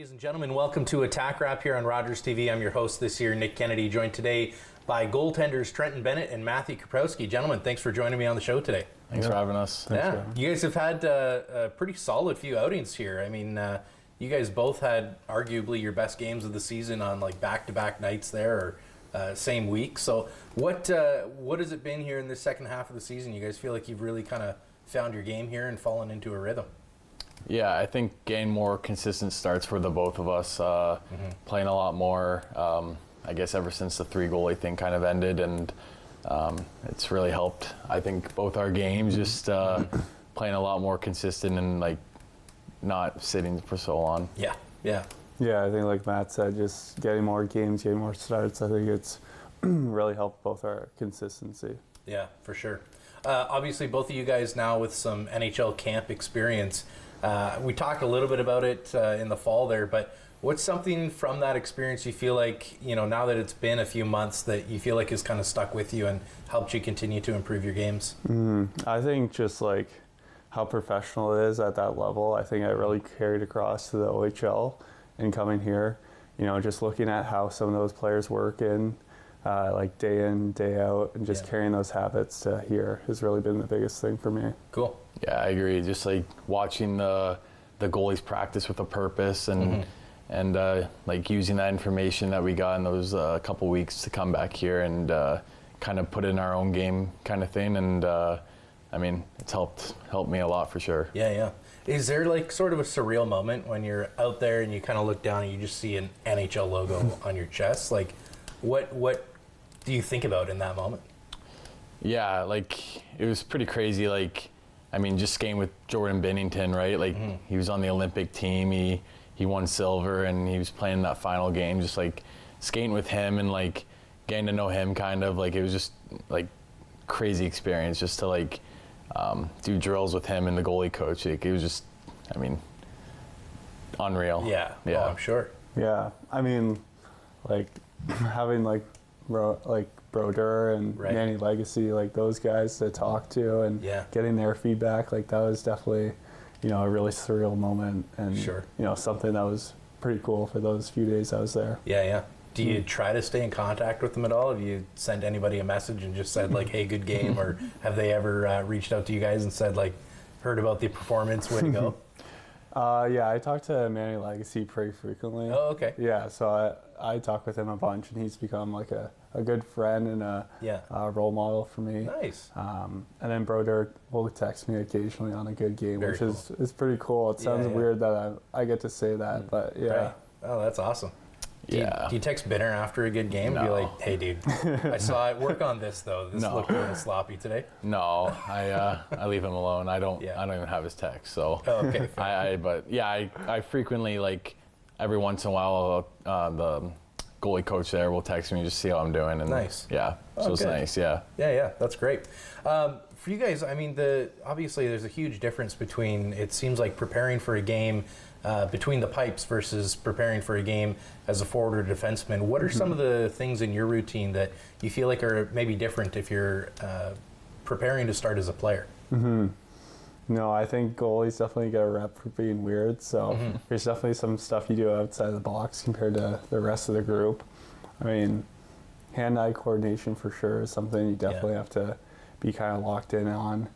Ladies and gentlemen, welcome to Attack Wrap here on Rogers TV. I'm your host this year, Nick Kennedy, joined today by goaltenders Trenton Bennett and Matthew Kaprowski. Gentlemen, thanks for joining me on the show today. Thanks for having us. You guys have had a pretty solid few outings here. I mean, you guys both had arguably your best games of the season on like back-to-back nights there, or same week. So what has it been here in this second half of the season? You guys feel like you've really kind of found your game here and fallen into a rhythm? Yeah, I think getting more consistent starts for the both of us, playing a lot more, I guess ever since the 3-goalie thing kind of ended, and it's really helped, I think, both our games, just playing a lot more consistent and like not sitting for so long. Yeah, I think like Matt said, just getting more games, getting more starts, I think it's really helped both our consistency. Yeah, for sure. Obviously, both of you guys now with some NHL camp experience. We talked a little bit about it in the fall there, but what's something from that experience you feel like, you know, now that it's been a few months, that you feel like has kind of stuck with you and helped you continue to improve your games? I think just like how professional it is at that level. I think I really carried across to the OHL and coming here, you know, just looking at how some of those players work like day in, day out, and just carrying those habits to here has really been the biggest thing for me. Cool. Yeah, I agree. Just like watching the goalies practice with a purpose and like using that information that we got in those couple weeks to come back here and kind of put in our own game kind of thing. And I mean, it's helped me a lot for sure. Yeah. Is there like sort of a surreal moment when you're out there and you kind of look down and you just see an NHL logo on your chest? Like, what do you think about in that moment? Yeah, like it was pretty crazy. Like, I mean, just skating with Jordan Binnington, right? Like he was on the Olympic team. He won silver, and he was playing that final game. Just like skating with him and like getting to know him, kind of like it was just like crazy experience just to like do drills with him and the goalie coach. Like, it was just, I mean, unreal. Yeah. Oh, I'm sure. Yeah, I mean, like having like Brodeur and Manny Legacy, like those guys to talk to and getting their feedback, like that was definitely, you know, a really surreal moment, and you know, something that was pretty cool for those few days I was there. Yeah. Do you try to stay in contact with them at all? Have you sent anybody a message and just said like, hey, good game, or have they ever reached out to you guys and said like, heard about the performance, way to go? Yeah, I talk to Manny Legacy pretty frequently. Oh, okay. Yeah, so I talk with him a bunch, and he's become like a good friend and a role model for me. Nice. And then Brodeur will text me occasionally on a good game, Very which cool. is pretty cool. It sounds weird that I get to say that, but yeah. Right. Oh, that's awesome. Do you text Binner after a good game and be like, hey, dude, I saw it. Work on this, though. This looked a little sloppy today. No, I leave him alone. I don't even have his text. So okay. I frequently, like every once in a while, the goalie coach there will text me just to see how I'm doing. And nice. Yeah. So it's nice. Yeah. Yeah. That's great. For you guys, I mean, obviously there's a huge difference between, it seems like, preparing for a game between the pipes versus preparing for a game as a forward or defenseman. What are some of the things in your routine that you feel like are maybe different if you're preparing to start as a player? No, I think goalies definitely get a rep for being weird. So there's definitely some stuff you do outside of the box compared to the rest of the group. I mean, hand-eye coordination for sure is something you definitely have to be kind of locked in on.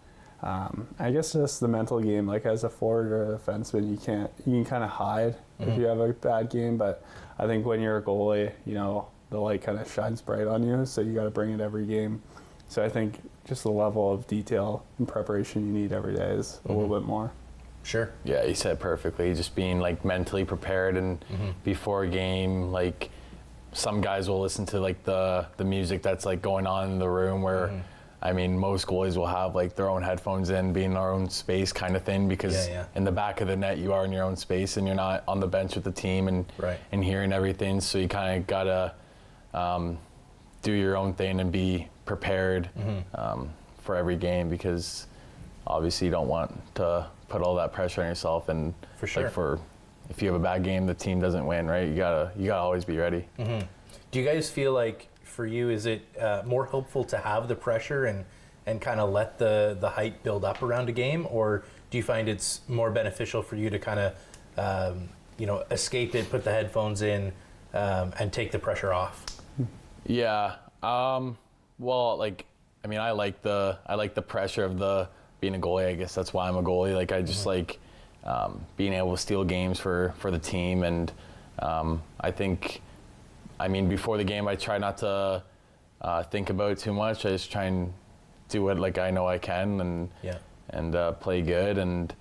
I guess just the mental game, like as a forward or a defenseman, you can kind of hide if you have a bad game, but I think when you're a goalie, you know, the light kind of shines bright on you, so you got to bring it every game. So I think just the level of detail and preparation you need every day is a little bit more. Sure. Yeah, you said it perfectly. Just being like mentally prepared, and before a game, like some guys will listen to like the music that's like going on in the room where I mean, most goalies will have like their own headphones in, be in their own space kind of thing, because in the back of the net you are in your own space and you're not on the bench with the team and hearing everything. So you kind of gotta do your own thing and be prepared for every game, because obviously you don't want to put all that pressure on yourself. And for sure, like if you have a bad game, the team doesn't win, right? You gotta always be ready. Do you guys feel like, for you, is it more helpful to have the pressure and kind of let the hype build up around a game, or do you find it's more beneficial for you to kind of escape it, put the headphones in, and take the pressure off? Yeah. Well, I like the pressure of being a goalie. I guess that's why I'm a goalie. Like I just like being able to steal games for the team, and I think, before the game, I try not to think about it too much. I just try and do it like I know I can, and play good. And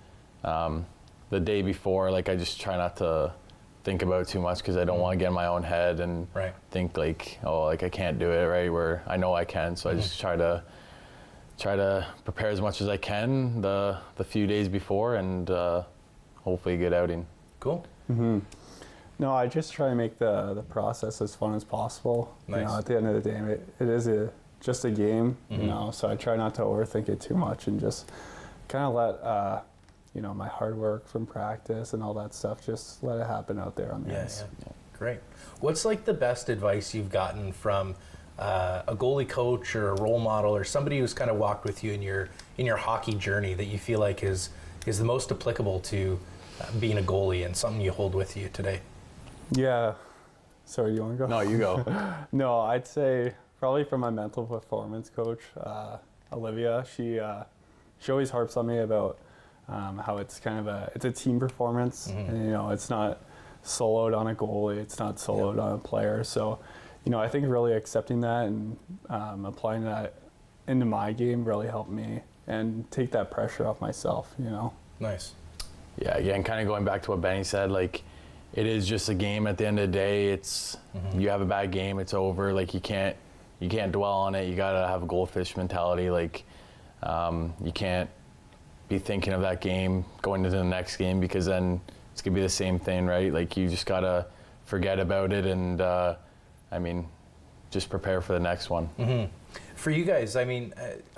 the day before, I just try not to think about it too much because I don't want to get in my own head and think I can't do it, right? Where I know I can, so I just try to prepare as much as I can the few days before, and hopefully a good outing. Cool. Mm-hmm. No, I just try to make the process as fun as possible. Nice. At the end of the day, it is just a game, so I try not to overthink it too much and just kind of let my hard work from practice and all that stuff, just let it happen out there on the ice. Yeah. Great. What's the best advice you've gotten from a goalie coach or a role model or somebody who's kind of walked with you in your hockey journey that you feel like is the most applicable to being a goalie and something you hold with you today? Yeah. Sorry, you want to go? No, you go. No, I'd say probably from my mental performance coach, Olivia. She always harps on me about how it's kind of it's a team performance, and it's not soloed on a goalie, it's not soloed on a player. So, I think really accepting that and applying that into my game really helped me and take that pressure off myself. Nice. Yeah, again, kind of going back to what Benny said, it is just a game at the end of the day. It's you have a bad game, it's over. You can't dwell on it. You gotta have a goldfish mentality. You can't be thinking of that game going into the next game, because then it's gonna be the same thing, right? You just gotta forget about it and just prepare for the next one. Mm-hmm. For you guys, I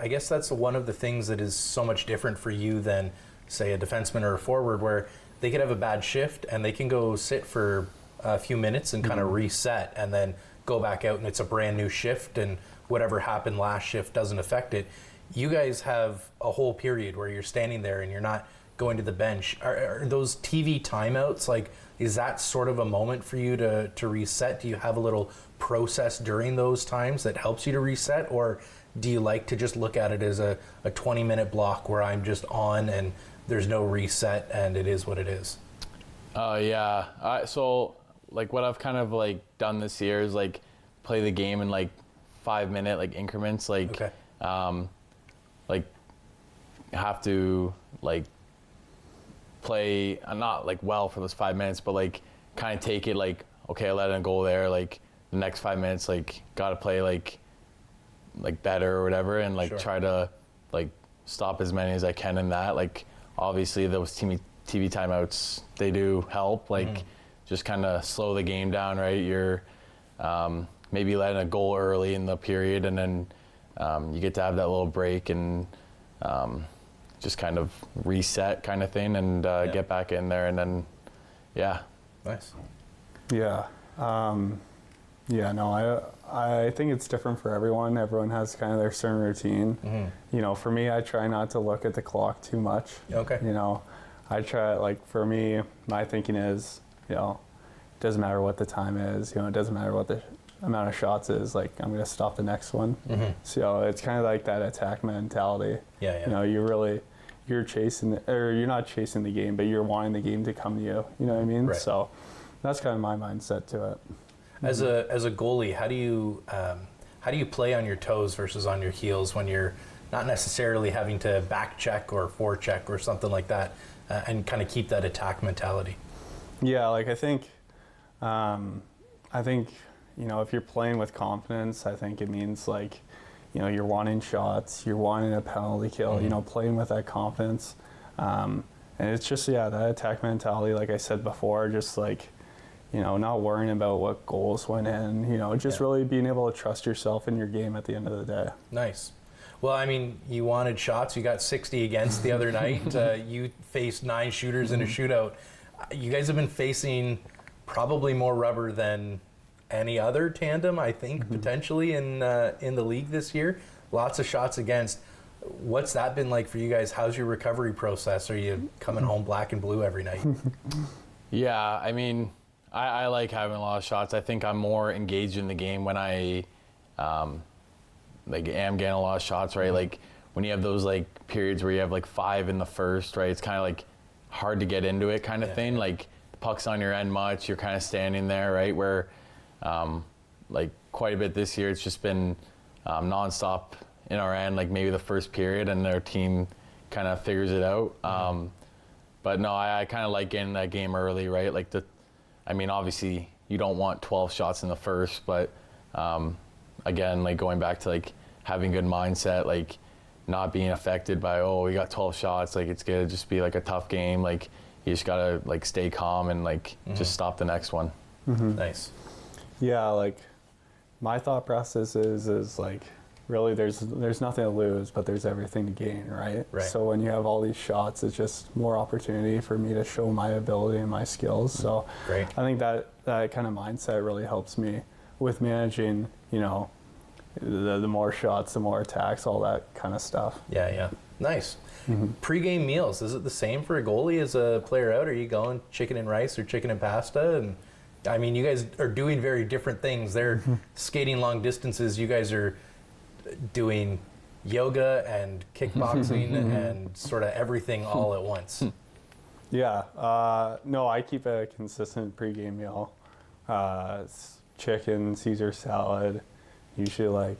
guess that's one of the things that is so much different for you than, say, a defenseman or a forward, where they could have a bad shift and they can go sit for a few minutes and kind of reset and then go back out and it's a brand new shift and whatever happened last shift doesn't affect it. You guys have a whole period where you're standing there and you're not going to the bench. Are those TV timeouts, is that sort of a moment for you to reset? Do you have a little process during those times that helps you to reset? Or do you like to just look at it as a 20-minute block where I'm just on and there's no reset and it is what it is? Yeah. So what I've kind of done this year is play the game in 5-minute increments. Okay. Have to play not well for those 5 minutes, but kind of take it okay, I let it go there. The next 5 minutes, gotta play better or whatever, and Sure. try to stop as many as I can in that. Obviously those TV timeouts, they do help. Just kind of slow the game down, right? You're maybe letting a goal early in the period, and then you get to have that little break and just kind of reset kind of thing and get back in there, and then Nice. Yeah. No, I think it's different for everyone. Everyone has kind of their certain routine. For me, I try not to look at the clock too much. Okay. I try, for me, my thinking is, it doesn't matter what the time is, it doesn't matter what the amount of shots is, I'm going to stop the next one. So it's kind of that attack mentality. Yeah. You're chasing, or you're not chasing the game, but you're wanting the game to come to you. You know what I mean? Right. So that's kind of my mindset to it. As a goalie, how do you play on your toes versus on your heels when you're not necessarily having to back check or forecheck or something like that, and kind of keep that attack mentality? Yeah, I think if you're playing with confidence, I think it means you're wanting shots, you're wanting a penalty kill, playing with that confidence, and it's just that attack mentality. Like I said before, just not worrying about what goals went in, really being able to trust yourself in your game at the end of the day. Nice. Well, you wanted shots. You got 60 against the other night. You faced 9 shooters in a shootout. You guys have been facing probably more rubber than any other tandem, I think, potentially in the league this year. Lots of shots against. What's that been like for you guys? How's your recovery process? Are you coming home black and blue every night? Yeah, I mean, I like having a lot of shots. I think I'm more engaged in the game when I like am getting a lot of shots, right? Like when you have those like periods where you have like 5 in the first, right? It's kind of like hard to get into it kind of thing. Yeah. Like the puck's on your end much, you're kind of standing there, right? Where like quite a bit this year, it's just been nonstop in our end, like maybe the first period, and their team kind of figures it out. But no, I kind of like getting that game early, right? Like I mean, obviously you don't want 12 shots in the first, but again, like going back to like having good mindset, like not being affected by, oh, we got 12 shots, like it's gonna just be like a tough game. Like you just gotta like stay calm and like just stop the next one. Nice. Yeah, like my thought process is like really there's nothing to lose, but there's everything to gain, right? Right. So when you have all these shots, it's just more opportunity for me to show my ability and my skills. So Great. I think that kind of mindset really helps me with managing, you know, the more shots, the more attacks, all that kind of stuff. Yeah. Nice. Pre-game meals, is it the same for a goalie as a player out? Are you going chicken and rice or chicken and pasta? And I mean, you guys are doing very different things. They're skating long distances. You guys are doing yoga and kickboxing and sort of everything all at once. Yeah. No, I keep a consistent pregame meal. It's chicken, Caesar salad, usually like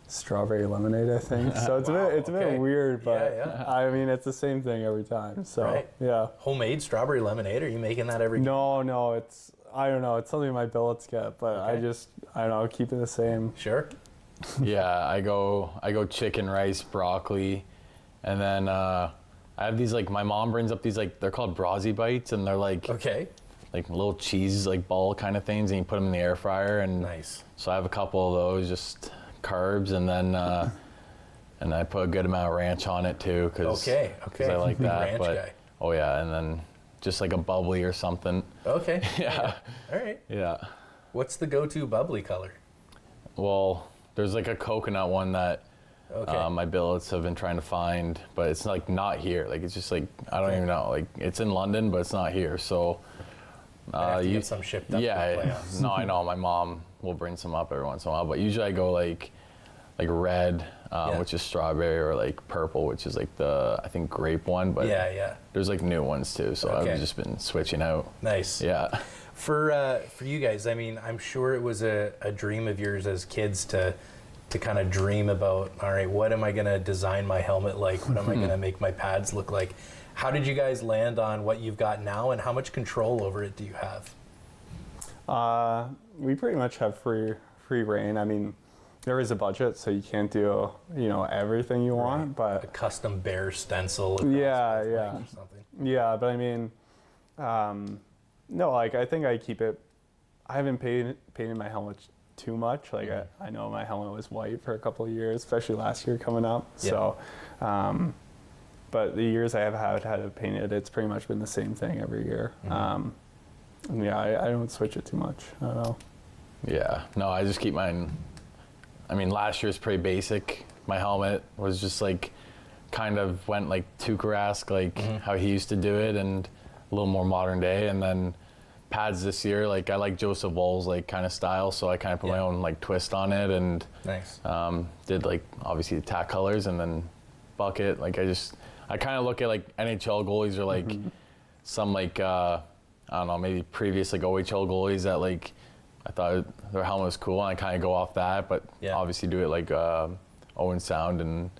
strawberry lemonade, I think. So it's a bit weird, but Yeah. I mean, it's the same thing every time. So Right. yeah. Homemade strawberry lemonade? Are you making that every No, it's, I don't know, it's something my billets get, but Okay. I don't know, keep it the same. Sure. Yeah, I go chicken, rice, broccoli, and then I have these like my mom brings up these like they're called Brazzi bites, and they're like Okay. little cheese like ball kind of things, and you put them in the air fryer, and Nice. so I have a couple of those, just carbs, and then and I put a good amount of ranch on it too, because Okay. I like that. Ranch but guy. oh yeah, and then just like a bubbly or something. Okay. Yeah, All right. yeah. What's the go-to bubbly color? Well, there's like a coconut one that Okay. my billets have been trying to find, but it's like not here. Like it's just like I don't Okay. even know. Like it's in London, but it's not here. So I have to get some shipped up. yeah, for the playoffs. no, I know. My mom will bring some up every once in a while, but usually I go like red, Yeah. which is strawberry, or like purple, which is like the I think grape one. But Yeah. there's like new ones too. So Okay. I've just been switching out. Nice. Yeah. For you guys, I mean, I'm sure it was a dream of yours as kids to kind of dream about, all right, what am I going to design my helmet like? What am I going to make my pads look like? How did you guys land on what you've got now, and how much control over it do you have? We pretty much have free reign. I mean, there is a budget, so you can't do, you know, everything you want, A but custom bear stencil. across Yeah, both yeah. legs or something. yeah, but I mean, no, like I think I keep it, I haven't painted my helmet too much. Like I know my helmet was white for a couple of years, especially last year coming up. Yeah. So, but the years I have had it painted, it's pretty much been the same thing every year. And yeah, I don't switch it too much. I don't know. Yeah. No, I just keep mine. I mean, last year's pretty basic. My helmet was just like, kind of went like Tuukka-esque, like how he used to do it, and a little more modern day. And then pads this year, like I like Joseph Woll's like kind of style, so I kind of put my own like twist on it, and Nice. did like obviously the tack colors, and then bucket. Like I kind of look at like NHL goalies, or like some like I don't know, maybe previous like OHL goalies that like I thought their helmet was cool, and I kind of go off that, but Yeah. obviously do it like Owen Sound and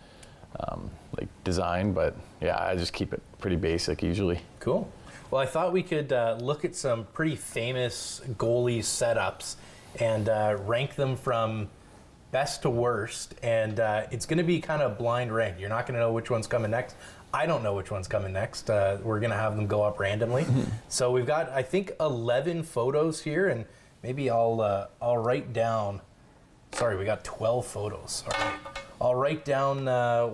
like design. But yeah, I just keep it pretty basic usually. Cool. Well, I thought we could look at some pretty famous goalie setups and rank them from best to worst. And it's going to be kind of blind rank. You're not going to know which one's coming next. I don't know which one's coming next. We're going to have them go up randomly. So we've got, I think, 11 photos here, and maybe I'll write down. Sorry, we got 12 photos. All right. I'll write down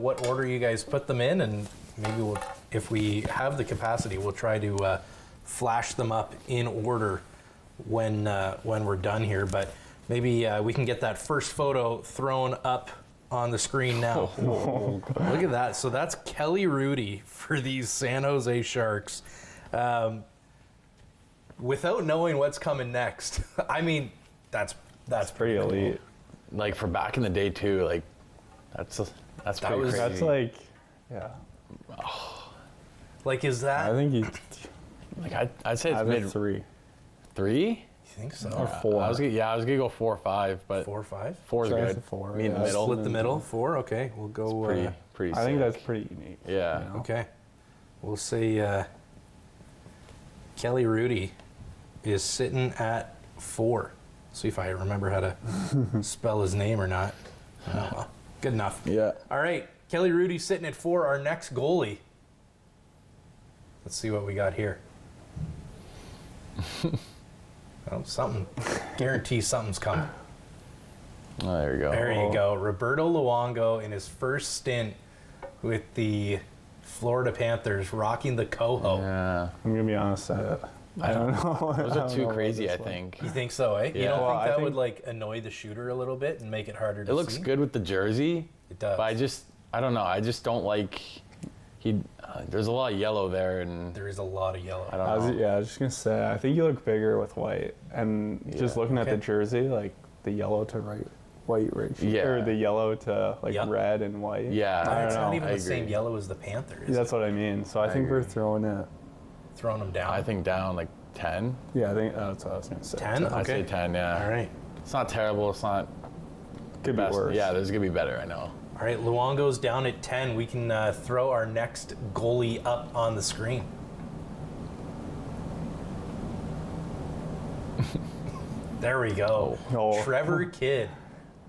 what order you guys put them in, and maybe we'll, if we have the capacity, we'll try to flash them up in order when we're done here. But maybe we can get that first photo thrown up on the screen now. Look at that. So that's Kelly Rudy for these San Jose Sharks. without knowing what's coming next, I mean, that's Pretty elite. Like for back in the day too, like that's pretty was- crazy. That's like, yeah. Like, is I that? think you like I'd say it's have it mid 3 3. You think so? or 4. I was gonna go 4 or 5, but 4 or 5? 4 is Try good. the 4, Me in the yeah. middle. Split the middle. 4. Okay, we'll go. Pretty. I think sick. that's pretty unique. Yeah. you know? Okay, we'll say Kelly Rudy is sitting at 4. See if I remember how to spell his name or not. Oh, well, good enough. Yeah. All right, Kelly Rudy sitting at 4. Our next goalie. Let's see what we got here. Oh, something. Guarantee something's coming. Oh, there you go. There you go. Roberto Luongo in his first stint with the Florida Panthers, rocking the coho. Yeah. I'm going to be honest, I don't know. Those I are don't too know about crazy, this I one. think. You think so, eh? You Yeah. don't Well, think I that think- would like annoy the shooter a little bit and make it harder to see? It looks good with the jersey. It does. But I don't know. I just don't like there's a lot of yellow there, and There is a lot of yellow. I don't know. I was just going to say, I think you look bigger with white. And just Yeah. looking at Okay. the jersey, like the yellow to white ratio. Yeah. Or the yellow to like Yep. red and white. Yeah. I don't It's not know. even I the same agree. yellow as the Panthers. That's what I mean. So I think we're agree. throwing it. Throwing them down. I think down like 10. Yeah, I think that's what I was going to say. 10? I say Okay. 10, yeah. All right. It's not terrible. It's not Could be best. worse. Yeah, there's going to be better, I know. All right, Luongo's down at 10. We can throw our next goalie up on the screen. There we go. Oh. Trevor Kidd.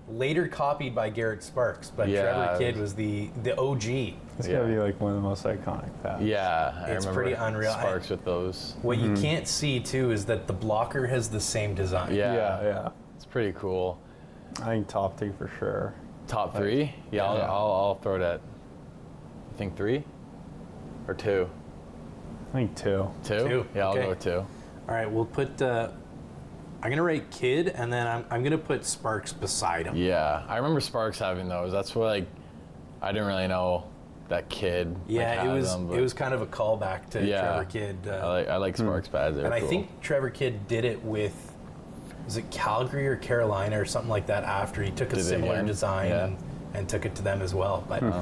Later copied by Garrett Sparks, but Yeah. Trevor Kidd was the OG. It's Yeah. got to be like one of the most iconic pads. Yeah, I It's remember pretty unreal. Sparks with those. What you can't see, too, is that the blocker has the same design. Yeah, Yeah. it's pretty cool. I think top 3 for sure. Top 3? Yeah, Yeah. I'll throw it at. You think 3 or 2? I think 2. 2? Two, Yeah, I'll okay. go with 2. All right, we'll put... I'm going to write Kidd, and then I'm going to put Sparks beside him. Yeah, I remember Sparks having those. That's what I didn't really know that kid. Yeah, had it was them, but it was kind of a callback to yeah, Trevor Kidd. I like Sparks pads. They're and I cool. think Trevor Kidd did it with, was it Calgary or Carolina or something like that after he took a Did it similar again? design Yeah. and took it to them as well. But all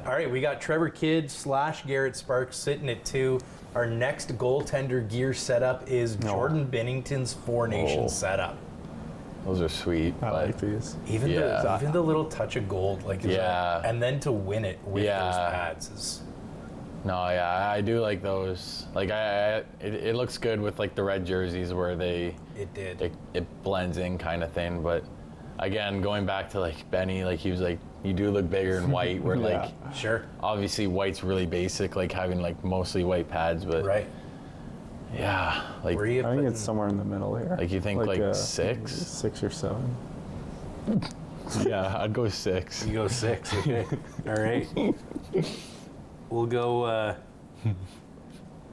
right, we got Trevor Kidd / Garrett Sparks sitting at 2. Our next goaltender gear setup is Jordan Binnington's Four Nations setup. those are sweet. I but like these. Even Yeah. the little touch of gold, like is Yeah. and then to win it with Yeah. those pads is No, yeah, I do like those. Like it looks good with like the red jerseys where it did. it blends in kind of thing. But again, going back to like Benny, like he was like, you do look bigger in white. Where Yeah. like Sure, obviously white's really basic, like having like mostly white pads. But right. yeah, like Where are you I think putting- it's somewhere in the middle here. Like you think like 6? 6 or 7. Yeah, I'd go 6. You go 6. Okay. All right. We'll go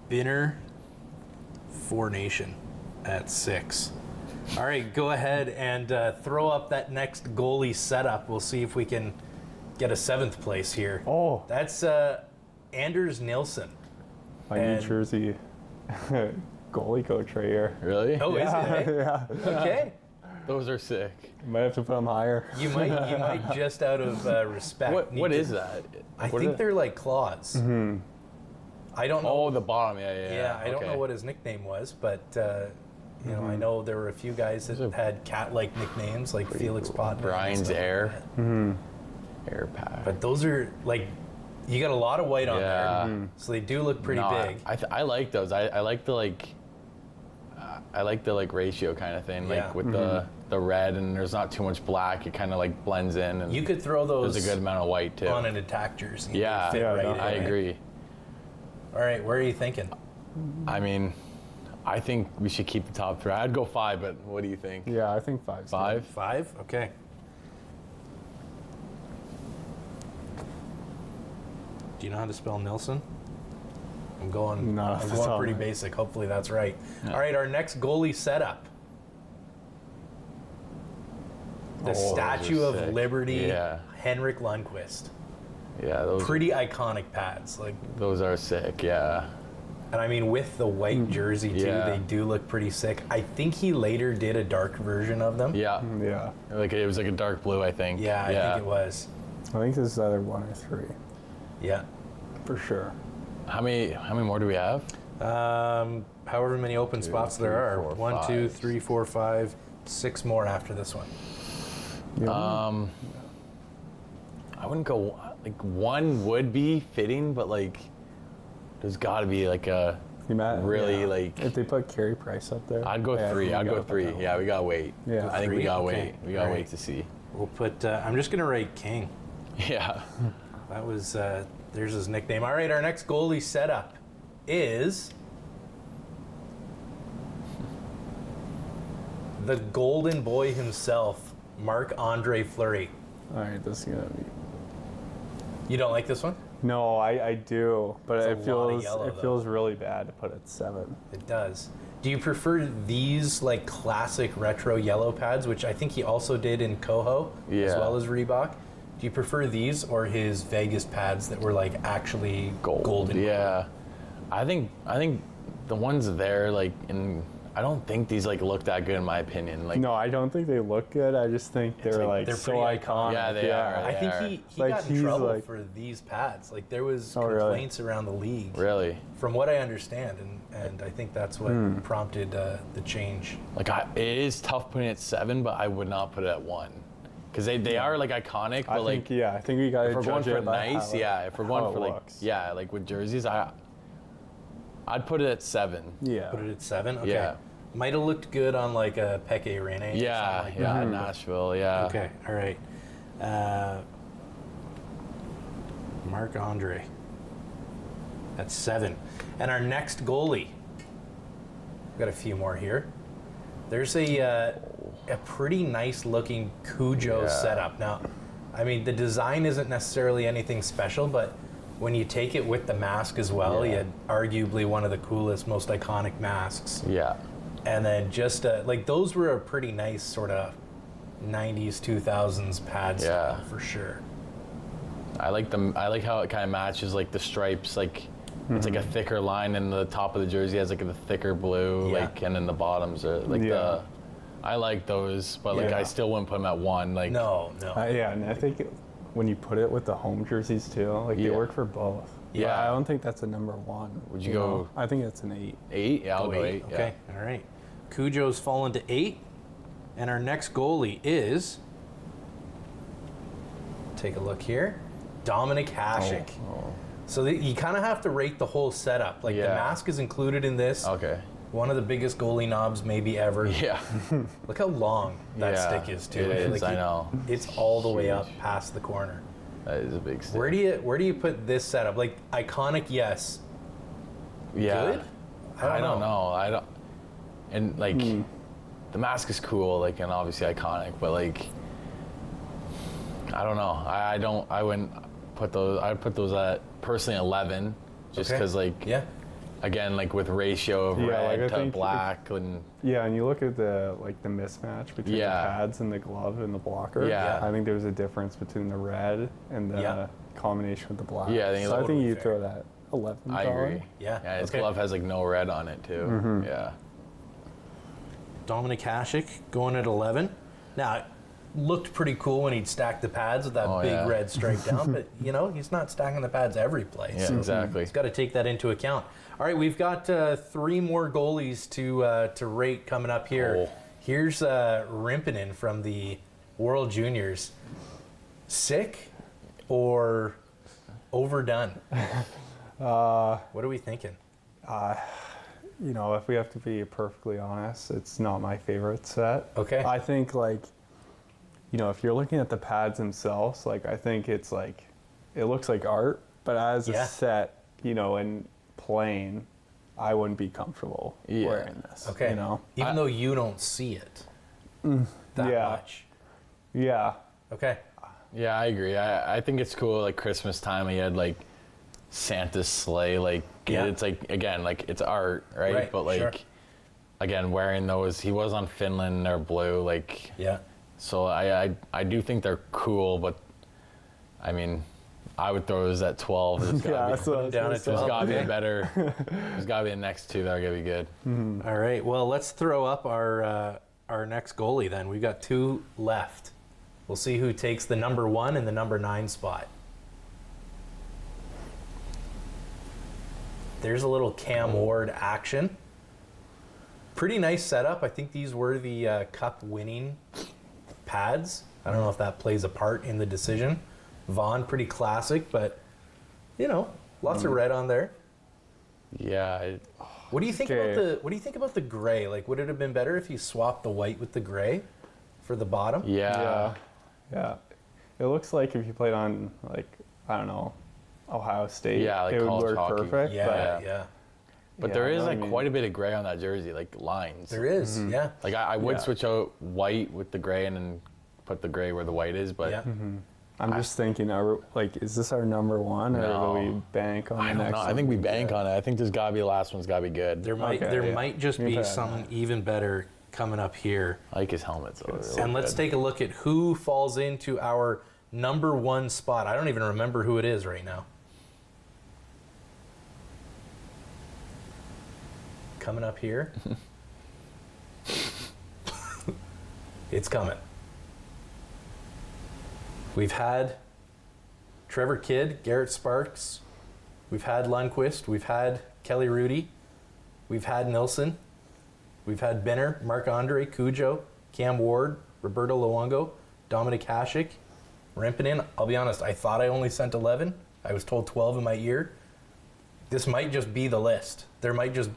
Binner Four Nation at 6. All right, go ahead and throw up that next goalie setup. We'll see if we can get a 7th place here. Oh, That's Anders Nilsson. my New And- Jersey goalie coach right here. Really? Oh, is it? eh? Yeah. Okay. Those are sick. Might have to put them higher. You might just out of respect. need What to- is that? I What think are they're like claws. I don't know. Oh, the bottom. Yeah. Yeah, I don't okay. know what his nickname was, but you know, I know there were a few guys that had cat-like nicknames, like Felix Potman. Brian's Air. Air pack. But those are like, you got a lot of white on Yeah. there, so they do look pretty No, big. I like those. I like the I like the ratio kind of thing, Yeah. like with the red, and there's not too much black. It kind of like blends in, and You could throw those there's a good amount of white too. on an attack jersey. Yeah, They'd fit right in, I right? agree. All right, where are you thinking? I mean, I think we should keep the top 3. I'd go 5, but what do you think? Yeah, I think 5. 5? 5? Okay. Do you know how to spell Nilsson? I'm going. No, I'm that's going all pretty right. basic. Hopefully that's right. All right, our next goalie setup. The Oh, those are Statue of sick. Liberty, Yeah. Henrik Lundqvist. Yeah, those Pretty iconic pads. Like, those are sick. Yeah. And I mean, with the white jersey too, they do look pretty sick. I think he later did a dark version of them. Yeah. Yeah. Like it was like a dark blue, I think. Yeah, I think it was. I think this is either 1 or 3. Yeah. For sure. How many more do we have? However many open spots there are. 1, 2, 3, 4, 5, 6 more after this one. Yeah. I wouldn't go, like 1 would be fitting, but like there's got to be like a really like. If they put Carey Price up there. I'd go 3. I'd go 3. Yeah, we got to wait. Yeah. I think we got to wait. We got to All wait right. to see. We'll put, I'm just going to write King. Yeah. That was, there's his nickname. All right, our next goalie setup is the golden boy himself, Marc-Andre Fleury. All right, this is gonna be. You don't like this one? No, I do, but It's a lot of it yellow, feels really bad to put it 7. It does. Do you prefer these like classic retro yellow pads, which I think he also did in Coho as Yeah. well as Reebok? Do you prefer these or his Vegas pads that were like actually golden? Yeah. I think the ones there, like, I don't think these like look that good in my opinion. Like, No, I don't think they look good. I just think they're like- they're so pretty iconic. Yeah, they are. I think They he Like, got in he's trouble like- for these pads. Like there was Oh, really? complaints around the league, really. from what I understand, and I think that's what prompted the change. Like, it is tough putting it at 7, but I would not put it at 1. Because they are like iconic, but I like think I think we got if to we're going judge for it by nice, how it- if we're how going it for like looks. like with jerseys, I'd put it at 7. Yeah. Put it at 7. Okay. Yeah. Might have looked good on like a Peke Rene. Yeah, yeah, Nashville, yeah. Okay. All right. Marc-Andre. That's 7. And our next goalie. We've got a few more here. There's a pretty nice looking Cujo setup. Now, I mean, the design isn't necessarily anything special, but when you take it with the mask as well, you had arguably one of the coolest, most iconic masks. Yeah. And then just like those were a pretty nice sort of 90s, 2000s pad style for sure. I like them. I like how it kind of matches like the stripes. Like it's like a thicker line, and the top of the jersey has like a thicker blue. Yeah. Like, and then the bottoms are like the. I like those, but like I still wouldn't put them at 1. Like No. Yeah, and I think when you put it with the home jerseys too, like they work for both. Yeah. But I don't think that's a number 1. Would you go- know? I think it's an 8. 8. Yeah, I'll go 8. Okay, all right. Cujo's fallen to 8, and our next goalie is. Take a look here, Dominic Hasek. So you kind of have to rate the whole setup. Like the mask is included in this. Okay. One of the biggest goalie knobs maybe ever. Yeah. Look how long that stick is too. It is. Like I know. It's all the way up past the corner. That is a big stick. Where do you put this setup? Like iconic, yes. Yeah. Good? I don't know. I don't. And like, the mask is cool, like, and obviously iconic, but like, I don't know. I don't. I wouldn't put those. I'd put those at personally 11, just because like. Yeah. Again, like with ratio of red I to think black, and Yeah, and you look at the mismatch between the pads and the glove and the blocker. Yeah. I think there's a difference between the red and the combination with the black. Yeah, I think so I think totally you fair. throw that 11. I agree. Yeah, Yeah, his okay. glove has like no red on it too. Yeah. Dominic Hasek going at 11. Now, it looked pretty cool when he'd stack the pads with that big red stripe down, but you know, he's not stacking the pads every play. Yeah, so exactly. he's got to take that into account. All right, we've got 3 more goalies to rate coming up here. Oh. Here's Rimpinen from the World Juniors. Sick or overdone? What are we thinking? You know, if we have to be perfectly honest, it's not my favorite set. Okay. I think, like, you know, if you're looking at the pads themselves, like, I think it's like, it looks like art, but as a set, you know, and plain, I wouldn't be comfortable wearing this. Okay. You know? Even though you don't see it that much. Yeah. Okay. Yeah, I agree. I think it's cool. Like Christmas time, he had like Santa's sleigh. Like it's like, again, like it's art, right? But like again, wearing those, he was on Finland. They're blue. Like yeah. So I do think they're cool, but I mean, I would throw those at 12. There's that's what I was down gonna at say. There's 12. got to be a better. There's got to be a next two that are going to be good. All right. Well, let's throw up our next goalie then. We've got 2 left. We'll see who takes the number 1 and the number 9 spot. There's a little Cam Ward action. Pretty nice setup. I think these were the cup winning pads. I don't know if that plays a part in the decision. Vaughn, pretty classic, but lots of red on there. Yeah. What do you think about the gray? Like, would it have been better if you swapped the white with the gray for the bottom? Yeah. It looks like if you played on, like, I don't know, Ohio State, like it would college work hockey. perfect. Yeah. But Yeah, there is I like mean- quite a bit of gray on that jersey, like lines. There is, yeah. Like I would Yeah. switch out white with the gray and then put the gray where the white is, but Yeah. I'm just thinking, is this our number 1, or No. do we bank on I the don't next know. one? I think we bank on it. I think there's got to be the last one's got to be good. There might just You've be had something even better coming up here. I like his helmet. So And let's take a look at who falls into our number 1 spot. I don't even remember who it is right now. Coming up here. It's coming. We've had Trevor Kidd, Garrett Sparks. We've had Lundqvist. We've had Kelly Rudy. We've had Nilsson. We've had Benner, Marc-Andre, Cujo, Cam Ward, Roberto Luongo, Dominic Hasek, Rempinen. I'll be honest, I thought I only sent 11. I was told 12 in my ear. This might just be the list. There might just...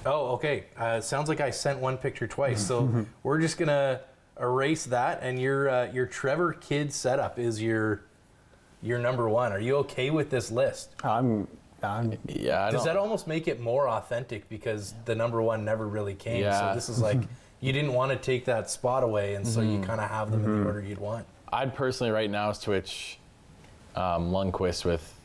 Oh, okay. Sounds like I sent one picture twice. So we're just going to erase that, and your Trevor Kidd setup is your number 1. Are you okay with this list? Does that almost make it more authentic because the number 1 never really came? Yeah. So this is like you didn't want to take that spot away, and so you kind of have them in the order you'd want. I'd personally right now switch Lundqvist with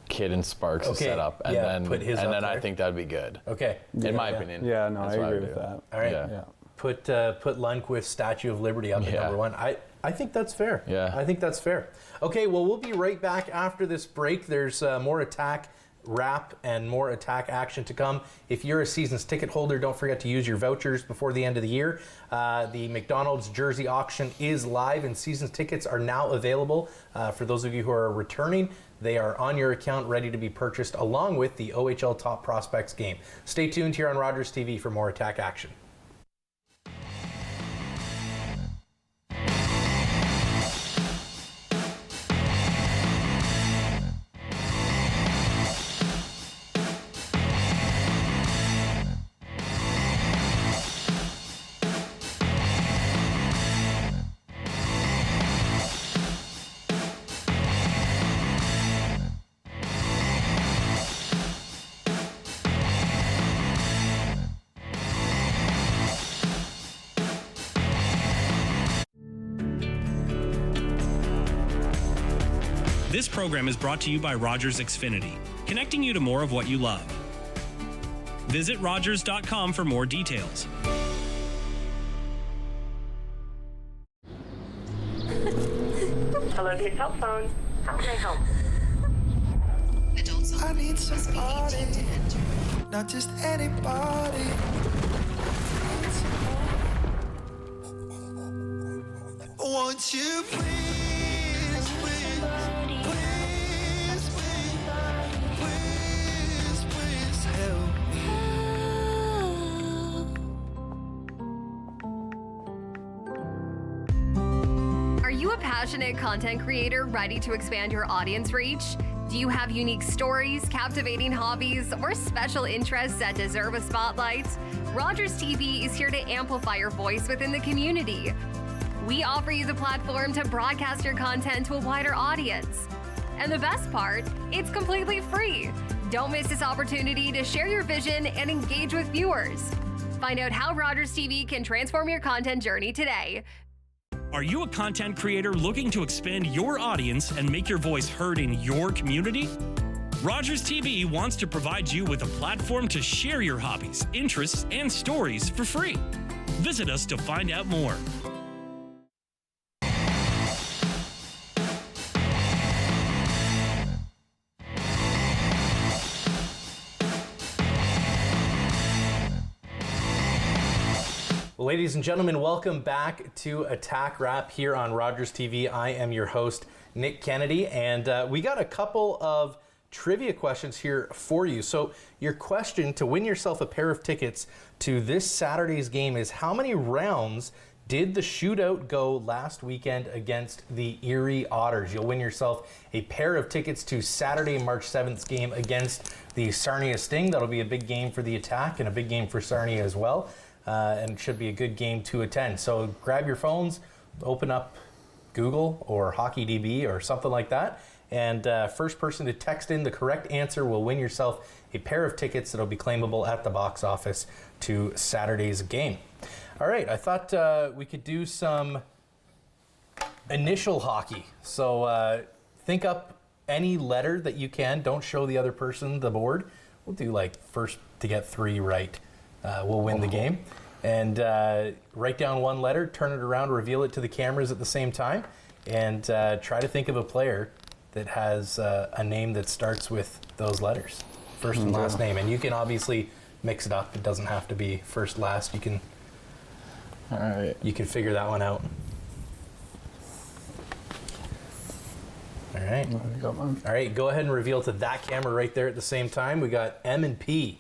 Kidd and Sparks to set up, and then I think that'd be good. Okay. In my opinion. Yeah, no, That's I what agree would with do. that. All right. Yeah. Put Lundqvist Statue of Liberty up at number 1. I think that's fair. Yeah. I think that's fair. Okay, well, we'll be right back after this break. There's more attack wrap and more attack action to come. If you're a season's ticket holder, don't forget to use your vouchers before the end of the year. The McDonald's jersey auction is live, and season's tickets are now available. For those of you who are returning, they are on your account, ready to be purchased, along with the OHL Top Prospects game. Stay tuned here on Rogers TV for more attack action. This program is brought to you by Rogers Xfinity, connecting you to more of what you love. Visit Rogers.com for more details. Hello, Big Help Phone. How can I help? Adults I need must be 18 somebody, to enter. not just anybody. Won't you please, please, please, please, please help me? Are you a passionate content creator ready to expand your audience reach? Do you have unique stories, captivating hobbies, or special interests that deserve a spotlight? Rogers TV is here to amplify your voice within the community. We offer you the platform to broadcast your content to a wider audience. And the best part, it's completely free. Don't miss this opportunity to share your vision and engage with viewers. Find out how Rogers TV can transform your content journey today. Are you a content creator looking to expand your audience and make your voice heard in your community? Rogers TV wants to provide you with a platform to share your hobbies, interests, and stories for free. Visit us to find out more. Ladies and gentlemen, welcome back to Attack Rap here on Rogers TV. I am your host, Nick Kennedy, and we got a couple of trivia questions here for you. So your question to win yourself a pair of tickets to this Saturday's game is, how many rounds did the shootout go last weekend against the Erie Otters? You'll win yourself a pair of tickets to Saturday, March 7th's game against the Sarnia Sting. That'll be a big game for the Attack and a big game for Sarnia as well. And it should be a good game to attend. So grab your phones, open up Google or HockeyDB or something like that. And first person to text in the correct answer will win yourself a pair of tickets that'll be claimable at the box office to Saturday's game. All right, I thought we could do some initial hockey. So think up any letter that you can. Don't show the other person the board. We'll do like first to get 3 right. Will win the game. And write down one letter, turn it around, reveal it to the cameras at the same time, and try to think of a player that has a name that starts with those letters, first and last name. And you can obviously mix it up. It doesn't have to be first, last. You can. All right. You can figure that one out. All right. All right, go ahead and reveal to that camera right there at the same time. We got M and P.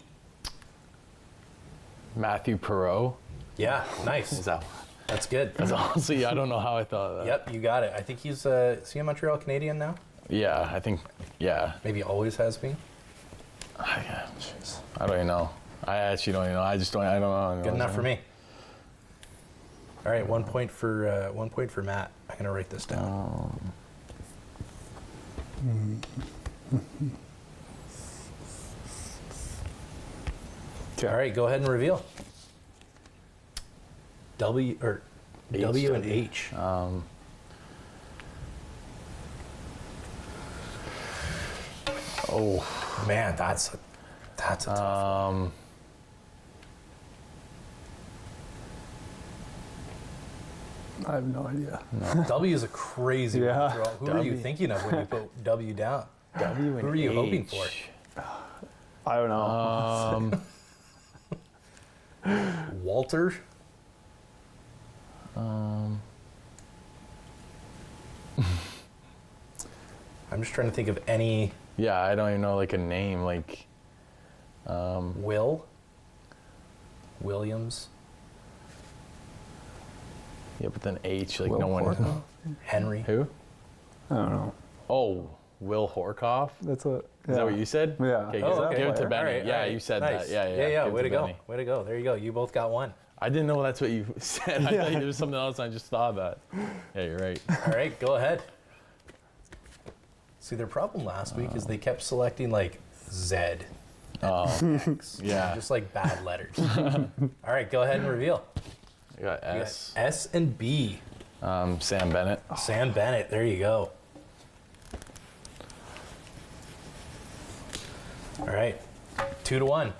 Matthew Perreault. Yeah, nice. Is that? That's good. That's honestly, I don't know how I thought of that. Yep, you got it. I think he's is he a Montreal Canadian now? Yeah, I think, yeah. Maybe always has been. I don't even know. I actually don't even know. I don't know. Good enough for me. All right, 1 point for Matt. I'm gonna write this down. Okay. All right, go ahead and reveal. W and H. Oh man, that's a tough one. I have no idea. W is a crazy one. Yeah. Who are you thinking of when you put W down? W and Who are you hoping H. for? I don't know. Walter? I'm just trying to think of any. Yeah, I don't even know like a name like. Williams? Yeah, but then H like Will no one. Horkoff? Henry? Who? I don't know. Oh, Will Horkoff. That's what. Is that what you said? Yeah. Okay, Oh, give it to All Benny. right, Yeah, all right. you said Nice. that. Yeah. Yeah. Give it Way to go. Benny. Way to go. There you go. You both got one. I didn't know that's what you said. I thought there was something else. And I just thought that. Yeah, you're right. All right, go ahead. See, their problem last week is they kept selecting like Z. X. Yeah. Just like bad letters. All right, go ahead and reveal. I got You got S. S and B. Sam Bennett. Sam Bennett. There you go. All right, 2-1.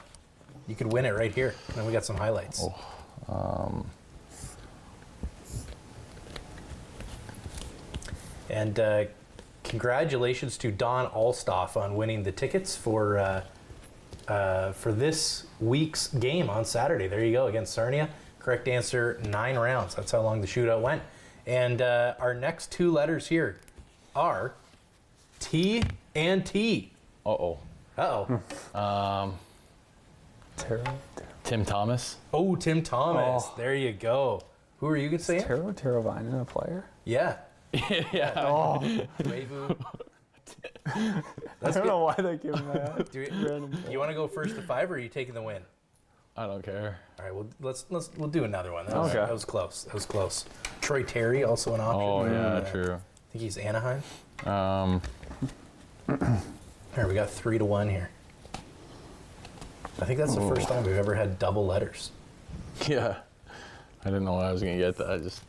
You could win it right here. And then we got some highlights. And congratulations to Don Alstoff on winning the tickets for this week's game on Saturday. There you go, against Sarnia. Correct answer, 9 rounds. That's how long the shootout went. And our next 2 letters here are T and T. Uh-oh. Uh-oh. Tim Thomas. Oh, Tim Thomas. Oh. There you go. Who are you going to say? Taro Vinen a player? Yeah. Yeah. Oh, Waivu. I That's don't good. know why they give him that. Do Random you want to go first to 5, or are you taking the win? I don't care. All right, well, we'll do another one. Okay. That was close. That was close. Troy Terry, also an option. Oh, yeah, true. I think he's Anaheim. Um, All right, we got 3-1 here. I think that's the first time we've ever had double letters. yeah. I didn't know I was going to get that. I was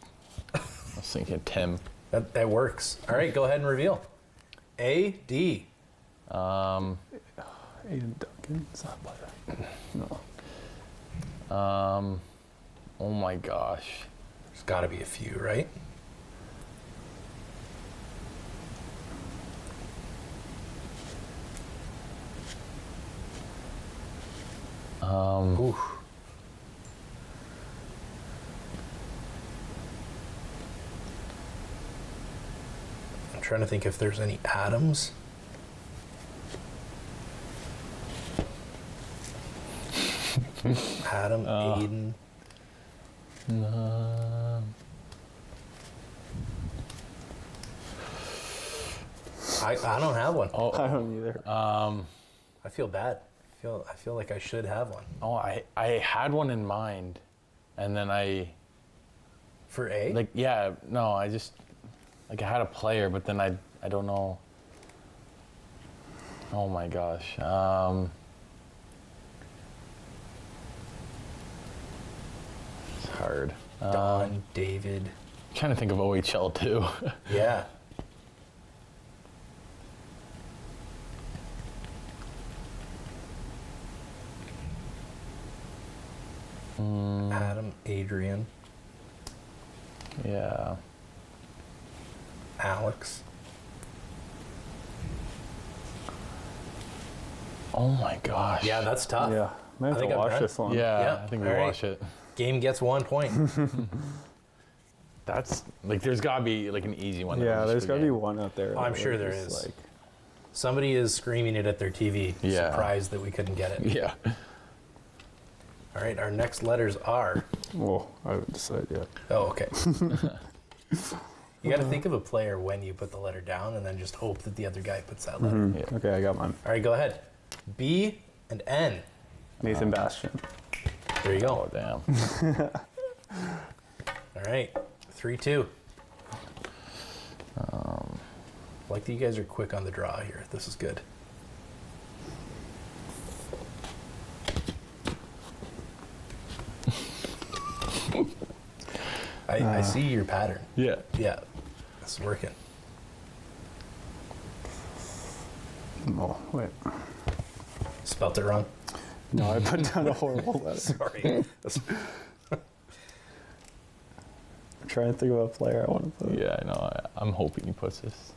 thinking Tim. That works. All right, go ahead and reveal. A-D. Aiden Duncan? Is that a player? No. Oh my gosh. There's got to be a few, right? Oof. trying to think if there's any Adams. Adam, Aiden. I don't have one. I don't either. I feel bad. I feel like I should have one. Oh, I had one in mind, and then For A? I just I had a player, but then I don't know. Oh my gosh. It's hard. Don, David. I'm trying to think of OHL too. Yeah. Adam, Adrian, Yeah. Alex. Oh my gosh. Yeah, that's tough. Yeah, might have I think to I'm watch done. this one. Yeah, Yeah, I think we all right. watch it. Game gets 1 point. That's like there's gotta be like an easy one. that Yeah, we there's just got to be forget. one out there. I'm that sure we're there just is. Like, Somebody is screaming it at their TV, Yeah. surprised that we couldn't get it. Yeah. All right, our next letters are. well, I haven't decided yet. Oh, okay. You got to think of a player when you put the letter down and then just hope that the other guy puts that letter. Yeah. Okay, I got mine. All right, go ahead. B and N. Nathan Bastian. There you Oh go. damn. All right, 3-2. Like that you guys are quick on the draw here. This is good. I see your pattern. Yeah. Yeah, it's working. Oh, wait. Spelt it wrong. No, I put down a horrible letter. Sorry. I'm trying to think of a player I want to put. Yeah, I know. I'm hoping he puts this.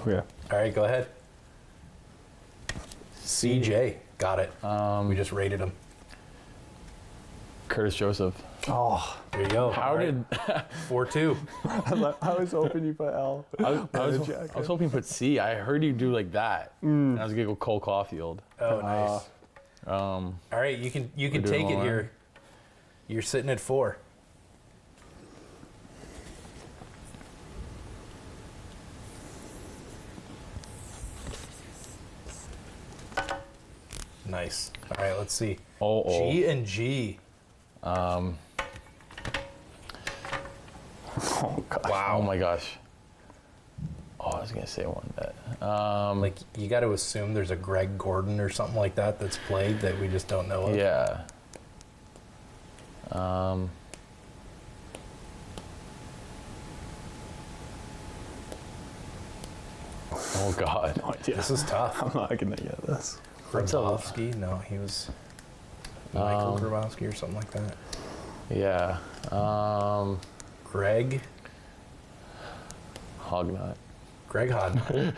Yeah. All right, go ahead. CJ. Got it. We just rated him. Curtis Joseph. Oh, There you go. How All right, did 4-2. I was hoping you put L. I was hoping to put C. I heard you do like that. And I was gonna go Cole Caulfield. Oh, nice. Um, All right, you can doing take it all right. here. You're sitting at 4. Nice. All right, let's see. G and G. Oh, God. wow. Oh my gosh. Oh, I was gonna say one that. Like, you got to assume there's a Greg Gordon or something like that that's played that we just don't know of. Yeah. Oh God. No idea. This is tough. I'm not going to get this. Grabowski? No, he was Michael Grabowski or something like that. Yeah. Greg Hognot. Hodman.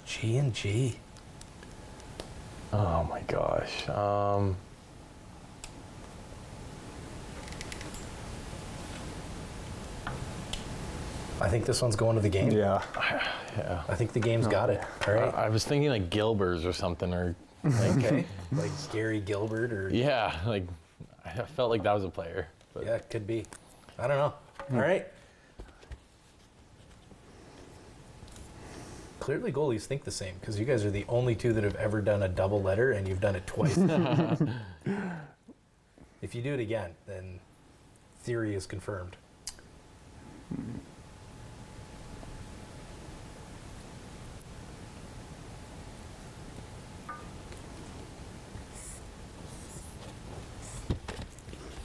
G and G. Oh my gosh. I think this one's going to the game. Yeah. Yeah. I think the game's got it. All right. I was thinking like Gilbers or something, or Okay. Like Gary Gilbert or yeah, like I felt like that was a player. But yeah, it could be. I don't know. All right. Clearly goalies think the same because you guys are the only two that have ever done a double letter and you've done it twice. If you do it again, then theory is confirmed.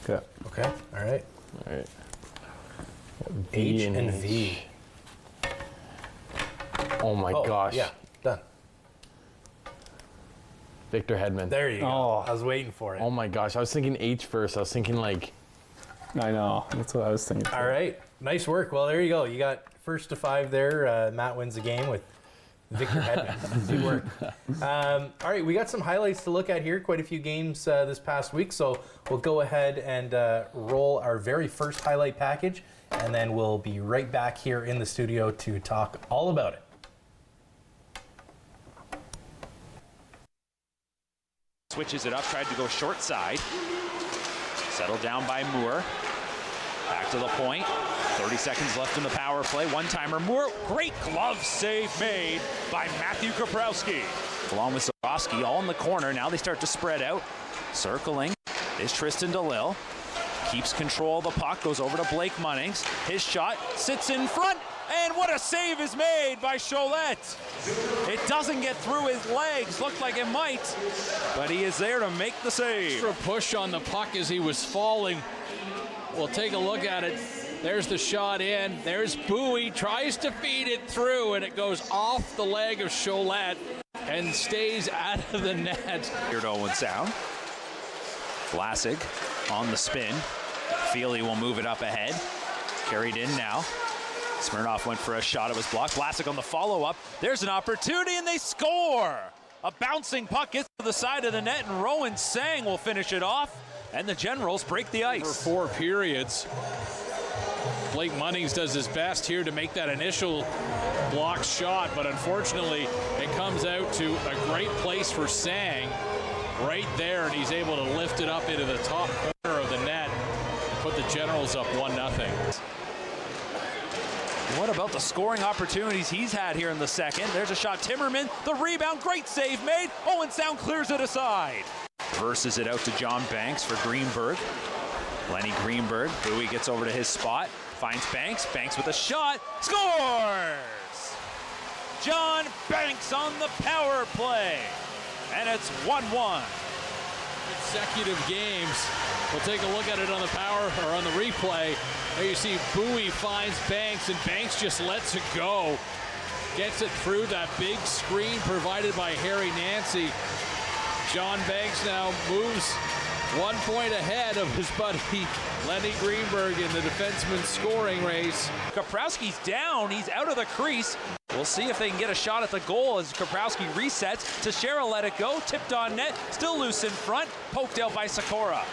Okay. Okay. All right. all right. H and V. Oh my Oh, gosh. Yeah. Done. Victor Hedman. There you go. Oh. I was waiting for it. Oh my gosh. I was thinking H first. I was thinking like I know. That's what I was thinking. All right. Nice work. Well, there you go. You got first to 5 there. Matt wins the game with Victor Hedman. Good work. All right, we got some highlights to look at here. Quite a few games this past week, so we'll go ahead and roll our very first highlight package, and then we'll be right back here in the studio to talk all about it. Switches it up, tried to go short side. Settled down by Moore. Back to the point. 30 seconds left in the power play. One-timer Moore. Great glove save made by Matthew Kaprowski. Along with Zabrowski, all in the corner. Now they start to spread out. Circling is Tristan DeLille. Keeps control of the puck. Goes over to Blake Munnings. His shot sits in front. And what a save is made by Cholette. It doesn't get through his legs. Looked like it might, but he is there to make the save. Extra push on the puck as he was falling. We'll take a look at it. There's the shot in. There's Bowie. Tries to feed it through, and it goes off the leg of Cholette and stays out of the net. Here to Owen Sound. Vlasic on the spin. Feely will move it up ahead. Carried in now. Smirnoff went for a shot. It was blocked. Vlasic on the follow-up. There's an opportunity, and they score! A bouncing puck gets to the side of the net, and Rowan Sang will finish it off, and the Generals break the ice. For 4 periods. Blake Munnings does his best here to make that initial block shot, but unfortunately, it comes out to a great place for Sang right there, and he's able to lift it up into the top corner of the net and put the Generals up 1-0. What about the scoring opportunities he's had here in the second? There's a shot. Timmerman, the rebound, great save made. Owen Sound clears it aside. Verses it out to John Banks for Greenberg. Lenny Greenberg, Bowie gets over to his spot, finds Banks. Banks with a shot, scores! John Banks on the power play, and it's 1-1. Consecutive games. We'll take a look at it on the power or on the replay. There you see Bowie finds Banks, and Banks just lets it go. Gets it through that big screen provided by Harry Nancy. John Banks now moves 1 point ahead of his buddy Lenny Greenberg in the defenseman scoring race. Kaprowski's down. He's out of the crease. We'll see if they can get a shot at the goal as Kaprowski resets. Teixeira let it go. Tipped on net. Still loose in front. Poked out by Sikora.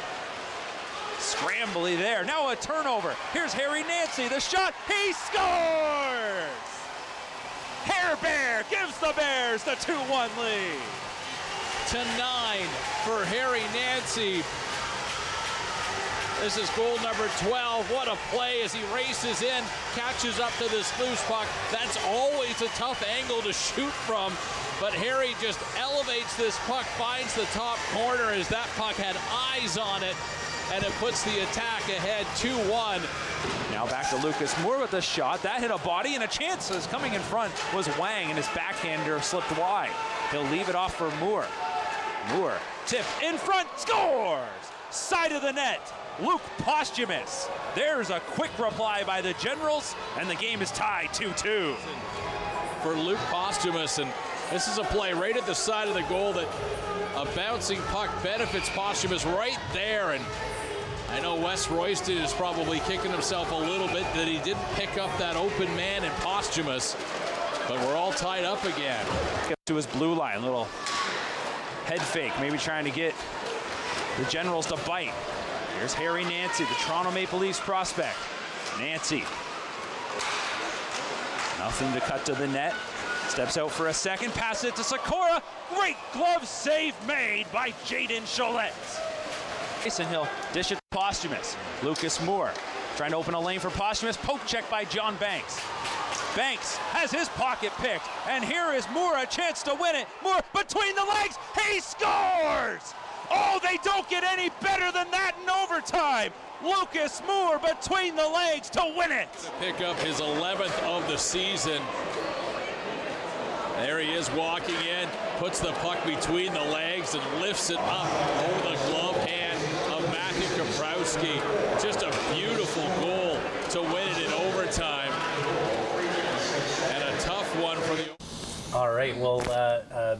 Scrambly there. Now a turnover. Here's Harry Nancy. The shot. He scores! Hair Bear gives the Bears the 2-1 lead. To 9 for Harry Nancy. This is goal number 12. What a play as he races in, catches up to this loose puck. That's always a tough angle to shoot from, but Harry just elevates this puck, finds the top corner as that puck had eyes on it, and it puts the attack ahead 2-1. Now back to Lucas Moore with a shot. That hit a body, and a chance is coming in front was Wang, and his backhander slipped wide. He'll leave it off for Moore. Moore, tip in front, scores! Side of the net, Luke Posthumus. There's a quick reply by the Generals, and the game is tied 2-2. For Luke Posthumus, and this is a play right at the side of the goal that a bouncing puck benefits Posthumus right there, and I know Wes Royston is probably kicking himself a little bit that he didn't pick up that open man in Posthumus, but we're all tied up again. Get to his blue line, little head fake, maybe trying to get the Generals to bite. Here's Harry Nancy, the Toronto Maple Leafs prospect. Nancy. Nothing to cut to the net. Steps out for a second, passes it to Sikora. Great glove save made by Jaden Cholette. And he'll dish it to Posthumus. Lucas Moore trying to open a lane for Posthumus. Poke check by John Banks. Banks has his pocket picked, and here is Moore, a chance to win it. Moore between the legs, he scores! Oh, they don't get any better than that in overtime. Lucas Moore between the legs to win it. To pick up his 11th of the season. There he is walking in, puts the puck between the legs and lifts it up over the glove hand of Matthew Kaprowski. Just a beautiful goal to win it in overtime. And a tough one for the... All right, well,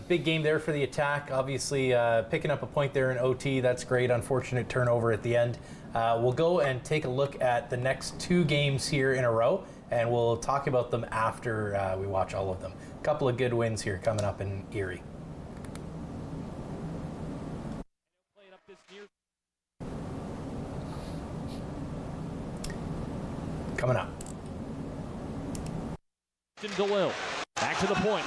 big game there for the Attack. Obviously, picking up a point there in OT, that's great. Unfortunate turnover at the end. We'll go and take a look at the next 2 games here in a row, and we'll talk about them after we watch all of them. couple of good wins here coming up in Erie. Coming up. DeLille, back to the point.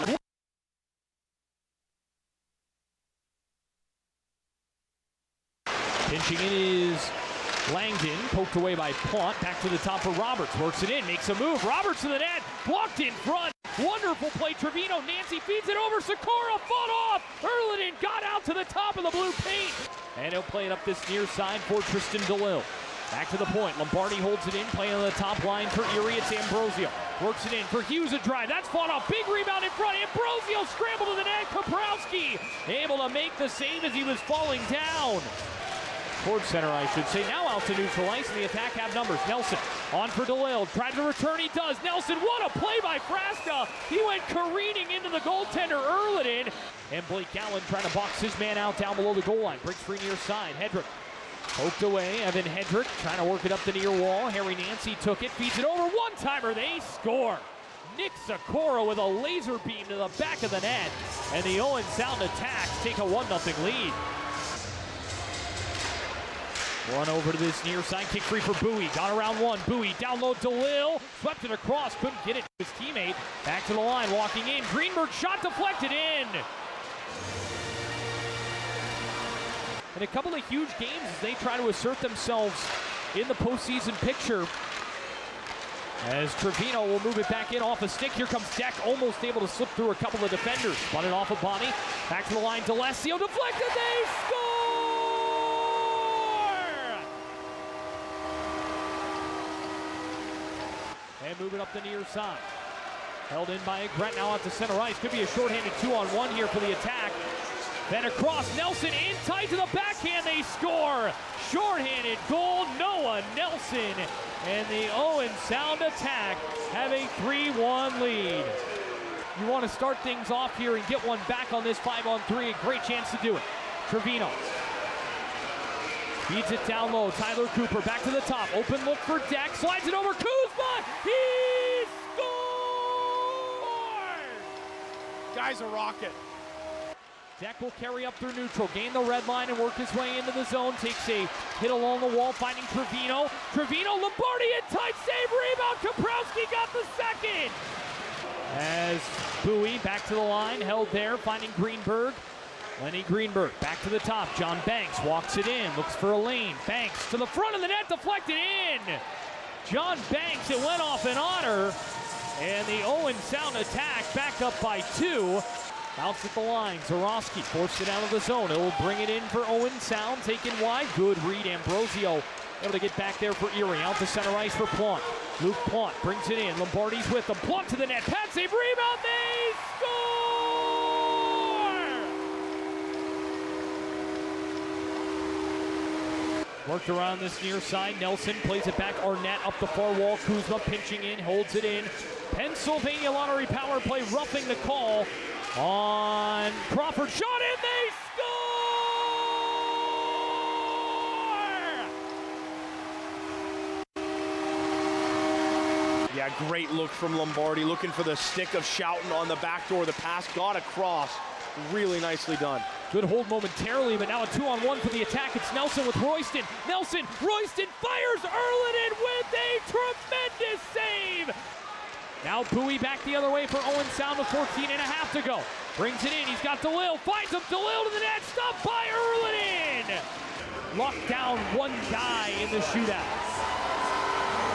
Pinching in is Langdon, poked away by Pont. Back to the top for Roberts. Works it in, makes a move. Roberts to the net, blocked in front. Wonderful play, Trevino. Nancy feeds it over. Sikora fought off. Erliden got out to the top of the blue paint. And he'll play it up this near side for Tristan DeLille. Back to the point. Lombardi holds it in, playing on the top line for Erie. It's Ambrosio. Works it in for Hughes, a drive. That's fought off. Big rebound in front. Ambrosio scrambled to the net. Kaprowski able to make the save as he was falling down. Towards center, I should say. Now out to neutral ice, and the Attack have numbers. Nelson on for DeLille. Tried to return, he does. Nelson, what a play by Frasca. He went careening into the goaltender, Erliden. And Blake Allen trying to box his man out down below the goal line. Breaks free near side. Hedrick poked away. Evan Hedrick trying to work it up the near wall. Harry Nancy took it, feeds it over. One-timer, they score. Nick Sikora with a laser beam to the back of the net. And the Owen Sound Attack take a 1-0 lead. Run over to this near side, kick free for Bowie. Got around one. Bowie down low, DeLille. Swept it across, couldn't get it to his teammate. Back to the line, walking in. Greenberg shot deflected in. And a couple of huge games as they try to assert themselves in the postseason picture. As Trevino will move it back in off a stick. Here comes Deck, almost able to slip through a couple of defenders. Spun it off of Bonnie. Back to the line, D'Alessio deflected, they score! And move it up the near side. Held in by Grant, now out to center ice. Could be a shorthanded 2-on-1 here for the Attack. Then across, Nelson in tight to the backhand, they score! Shorthanded goal, Noah Nelson. And the Owen Sound Attack have a 3-1 lead. You want to start things off here and get one back on this 5-on-3. A great chance to do it. Trevino feeds it down low. Tyler Cooper back to the top. Open look for Deck. Slides it over. Kuzma! He scores! Guy's a rocket. Deck will carry up through neutral, gain the red line and work his way into the zone. Takes a hit along the wall, finding Trevino. Trevino, Lombardi in tight, save, rebound. Kaprowski got the second. As Bowie back to the line, held there, finding Greenberg. Lenny Greenberg back to the top. John Banks walks it in, looks for a lane. Banks to the front of the net, deflected in. John Banks, it went off an honor. And the Owen Sound Attack back up by 2. Bounce at the line. Zorowski forced it out of the zone. It will bring it in for Owen Sound. Taken wide. Good read. Ambrosio able to get back there for Erie. Out to center ice for Plant. Luke Plant brings it in. Lombardi's with them. Plant to the net. Pat save. Rebound. They score! Worked around this near side. Nelson plays it back. Arnett up the far wall. Kuzma pinching in. Holds it in. Pennsylvania Lottery power play roughing the call on Crawford. Shot in, they score! Yeah, great look from Lombardi, looking for the stick of Schouten on the back door. The pass got across. Really nicely done. Good hold momentarily, but now a 2-on-1 for the Attack. It's Nelson with Royston. Nelson, Royston fires Erliden with a tremendous save. Now Bowie back the other way for Owen Sound with 14.5 to go. Brings it in, he's got DeLille, finds him, DeLille to the net, stopped by Erliden! Locked down one guy in the shootout.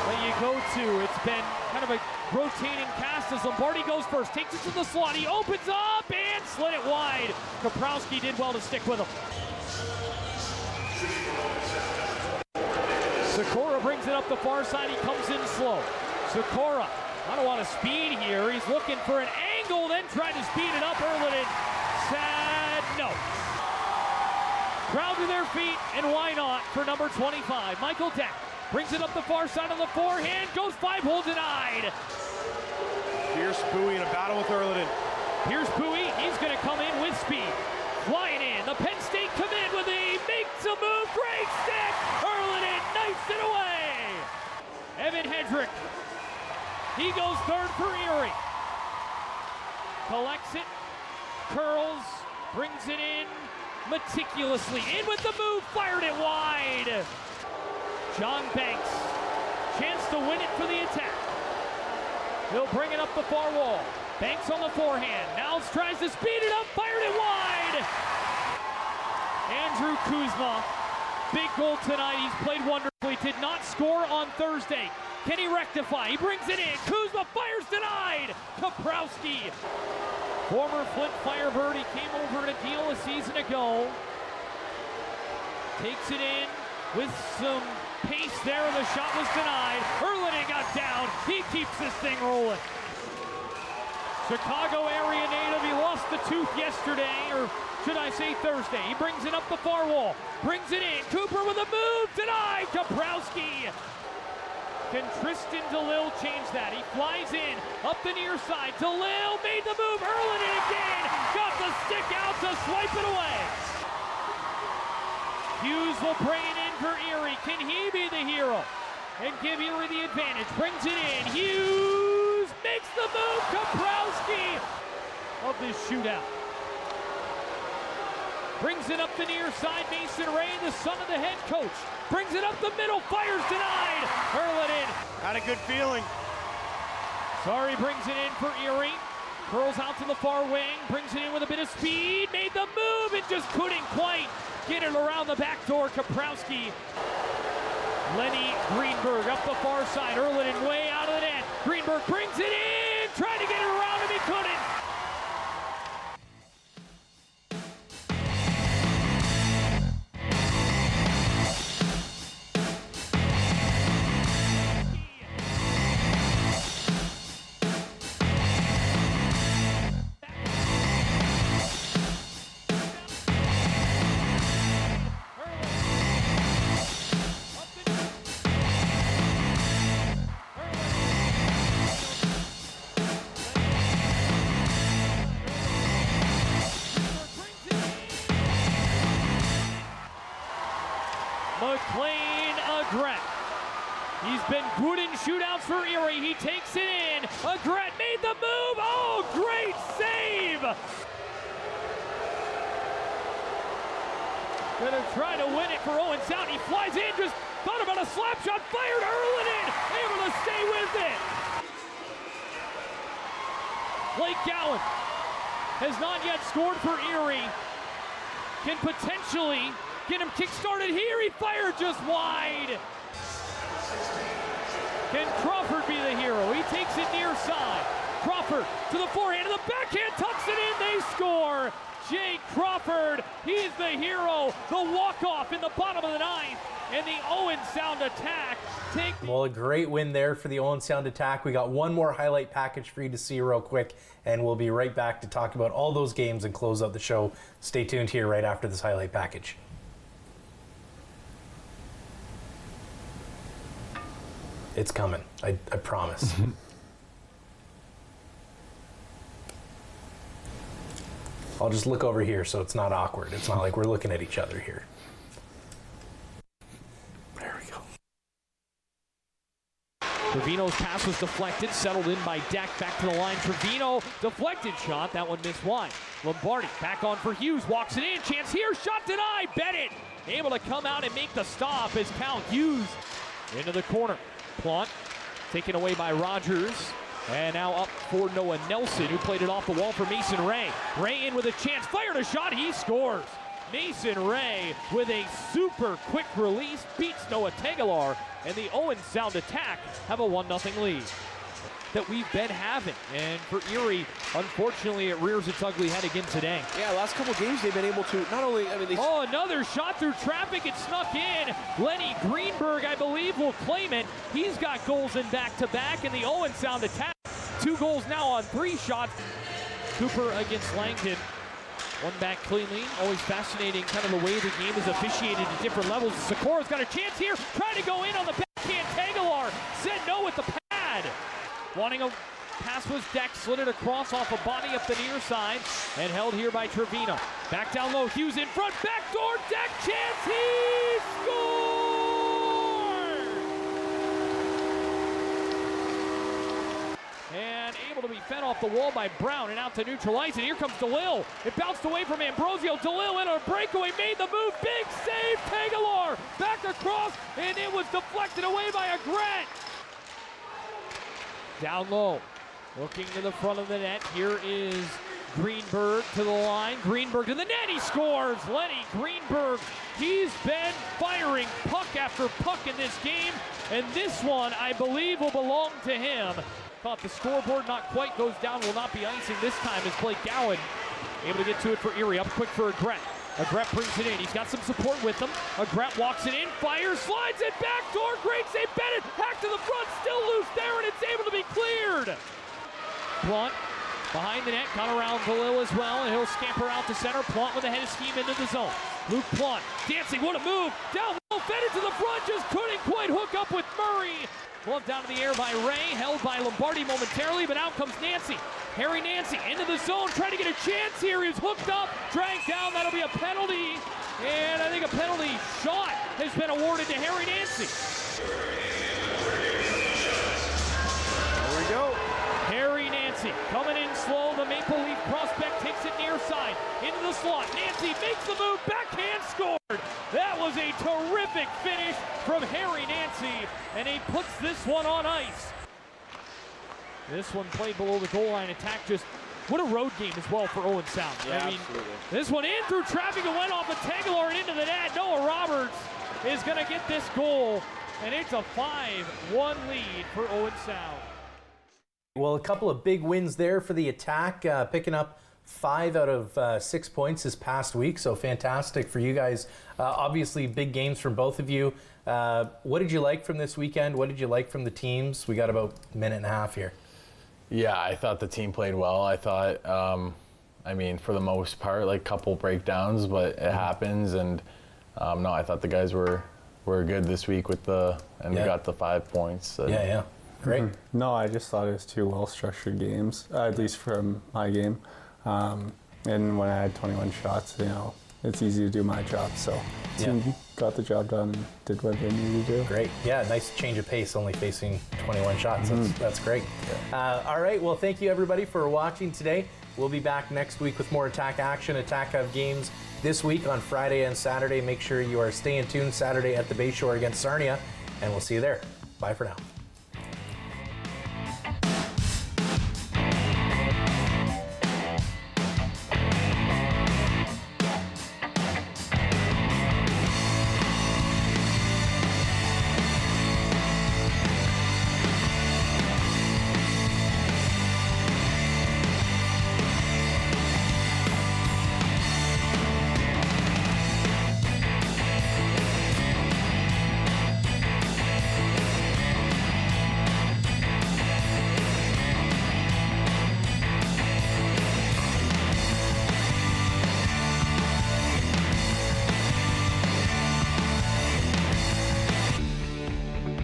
When you go to, it's been kind of a rotating cast as Lombardi goes first, takes it to the slot, he opens up and slid it wide. Kaprowski did well to stick with him. Sikora brings it up the far side, he comes in slow. Sikora, I don't want to speed here. He's looking for an angle, then tried to speed it up. Erliden said no. Crowd to their feet, and why not for number 25. Michael Deck brings it up the far side of the forehand, goes 5, hole denied. Here's Bowie in a battle with Erliden. Here's Bowie, he's going to come in with speed. Flying in, the Penn State commit with a makes a move, great stick. Erliden knifes it away. Evan Hedrick. He goes third for Erie. collects it, curls, brings it in meticulously. In with the move, fired it wide. John Banks, chance to win it for the attack. He'll bring it up the far wall. Banks on the forehand. Niles tries to speed it up, fired it wide. Andrew Kuzma, big goal tonight. He's played wonderfully. Did not score on Thursday. Can he rectify? He brings it in. Kuzma fires denied. Kaprowski, former Flint Firebird. He came over to deal a season ago. Takes it in with some pace there, and the shot was denied. Erlinen got down. He keeps this thing rolling. Chicago area native. He lost the tooth yesterday, or should I say Thursday. He brings it up the far wall. Brings it in. Cooper with a move. Denied. Kaprowski. Can Tristan DeLille change that? He flies in. Up the near side. DeLille made the move. Erlinen again. Got the stick out to swipe it away. Hughes will bring it in for Erie. Can he be the hero and give Erie the advantage? Brings it in. Hughes makes the move. Kaprowski of this shootout. Brings it up the near side. Mason Ray, the son of the head coach, brings it up the middle. Fires denied. Erlinen Had a good feeling. Sorry brings it in for Erie. Curls out to the far wing. Brings it in with a bit of speed. Made the move and just couldn't quite get it around the back door. Kaprowski. Lenny Greenberg up the far side. Erlinen way out of the net. Greenberg brings it in. Tried to get it around him. He couldn't. McLean Agrette. He's been good in shootouts for Erie. He takes it in. Agrette made the move. Oh, great save. Gonna try to win it for Owen Sound. He flies in, just thought about a slap shot. Fired. Erlinen able to stay with it. Blake Gowan has not yet scored for Erie. Can potentially get him kick-started here. He fired just wide. Can Crawford be the hero? He takes it near side. Crawford to the forehand and the backhand tucks it in. They score. Jake Crawford, he's the hero. The walk-off in the bottom of the ninth. And the Owen Sound Attack take... Well, a great win there for the Owen Sound Attack. We got one more highlight package for you to see real quick, and we'll be right back to talk about all those games and close out the show. Stay tuned here right after this highlight package. It's coming. I promise. I'll just look over here so it's not awkward. It's not like we're looking at each other here. There we go. Trevino's pass was deflected, settled in by Deck, back to the line. Trevino, deflected shot, that one missed wide. Lombardi, back on for Hughes, walks it in, chance here, shot denied, Bennett able to come out and make the stop as Count Hughes into the corner. Plant taken away by Rogers, and now up for Noah Nelson, who played it off the wall for Mason Ray. Ray in with a chance, fired a shot, he scores. Mason Ray with a super quick release beats Noah Tegelar, and the Owen Sound Attack have a 1-0 lead that we've been having. And for Erie, unfortunately, it rears its ugly head again today. Yeah, last couple games they've been able to not only, Oh, another shot through traffic. It snuck in. Lenny Greenberg, I believe, will claim it. He's got goals in back-to-back, and the Owen Sound Attack. 2 goals now on 3 shots. Cooper against Langton. One back cleanly. Always fascinating kind of the way the game is officiated at different levels. Sikora's got a chance here. Trying to go in on the backhand. Tegelar said no with the pad. Wanting a pass was Deck, slid it across off a body up the near side, and held here by Trevino. Back down low, Hughes in front, backdoor, Deck chance, he scores! And able to be fed off the wall by Brown and out to neutralize it. Here comes DeLille. It bounced away from Ambrosio. DeLille in a breakaway, made the move. Big save, Tagalor. Back across, and it was deflected away by Agret. Down low, looking to the front of the net. Here is Greenberg to the line. Greenberg to the net. He scores. Lenny Greenberg. He's been firing puck after puck in this game, and this one, I believe, will belong to him. Thought the scoreboard not quite goes down. Will not be icing this time as Blake Gowan able to get to it for Erie. Up quick for Agret. Agret brings it in. He's got some support with him. Agret walks it in. Fires. Slides it back door. Great save. Bennett. Hack to the front. Still loose there, and it's able to be cleared. Blunt behind the net, got around DeLille as well, and he'll scamper out to center. Plante with a head of steam into the zone. Luke Plante dancing, what a move! Down low, fed it to the front, just couldn't quite hook up with Murray. Glove down to the air by Ray, held by Lombardi momentarily, but out comes Nancy. Harry Nancy into the zone, trying to get a chance here. He's hooked up, dragged down, that'll be a penalty. And I think a penalty shot has been awarded to Harry Nancy. There we go. Harry Nancy coming in slow. The Maple Leaf prospect takes it near side into the slot. Nancy makes the move, backhand scored. That was a terrific finish from Harry Nancy, and he puts this one on ice. This one played below the goal line. Attack just, what a road game as well for Owen Sound. Yeah, I mean, absolutely. this one in through traffic and went off of Tagalor and into the net. Noah Roberts is going to get this goal, and it's a 5-1 lead for Owen Sound. Well, a couple of big wins there for the Attack, picking up 5 out of 6 points this past week, so fantastic for you guys. Obviously, big games from both of you. What did you like from this weekend? What did you like from the teams? We got about a minute and a half here. Yeah, I thought the team played well. I thought, I mean, for the most part, like, couple breakdowns, but it happens. And no, I thought the guys were good this week with we got the 5 points. Yeah. Great. No, I just thought it was 2 well-structured games, at least from my game. And when I had 21 shots, it's easy to do my job. So the team got the job done and did what they needed to do. Great. Yeah, nice change of pace, only facing 21 shots. That's great. All right, well, thank you, everybody, for watching today. We'll be back next week with more Attack action. Attack have games this week on Friday and Saturday. Make sure you are staying tuned Saturday at the Bayshore against Sarnia, and we'll see you there. Bye for now.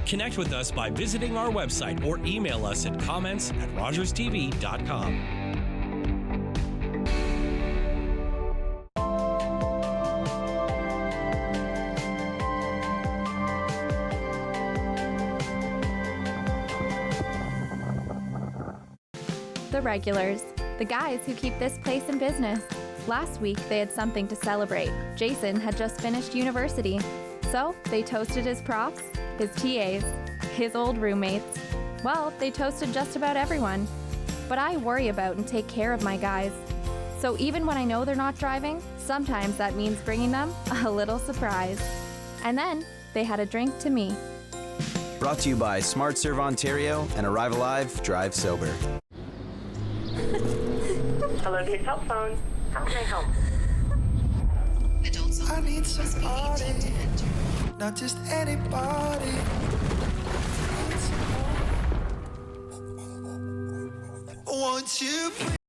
Connect with us by visiting our website or email us at comments@rogerstv.com. The regulars, the guys who keep this place in business. Last week, they had something to celebrate. Jason had just finished university, so they toasted his profs, his TAs, his old roommates. Well, they toasted just about everyone. But I worry about and take care of my guys. So even when I know they're not driving, sometimes that means bringing them a little surprise. And then they had a drink to me. Brought to you by Smart Serve Ontario and Arrive Alive, Drive Sober. Hello to your cell phone. How can I help? I need somebody, not just anybody. Won't you please?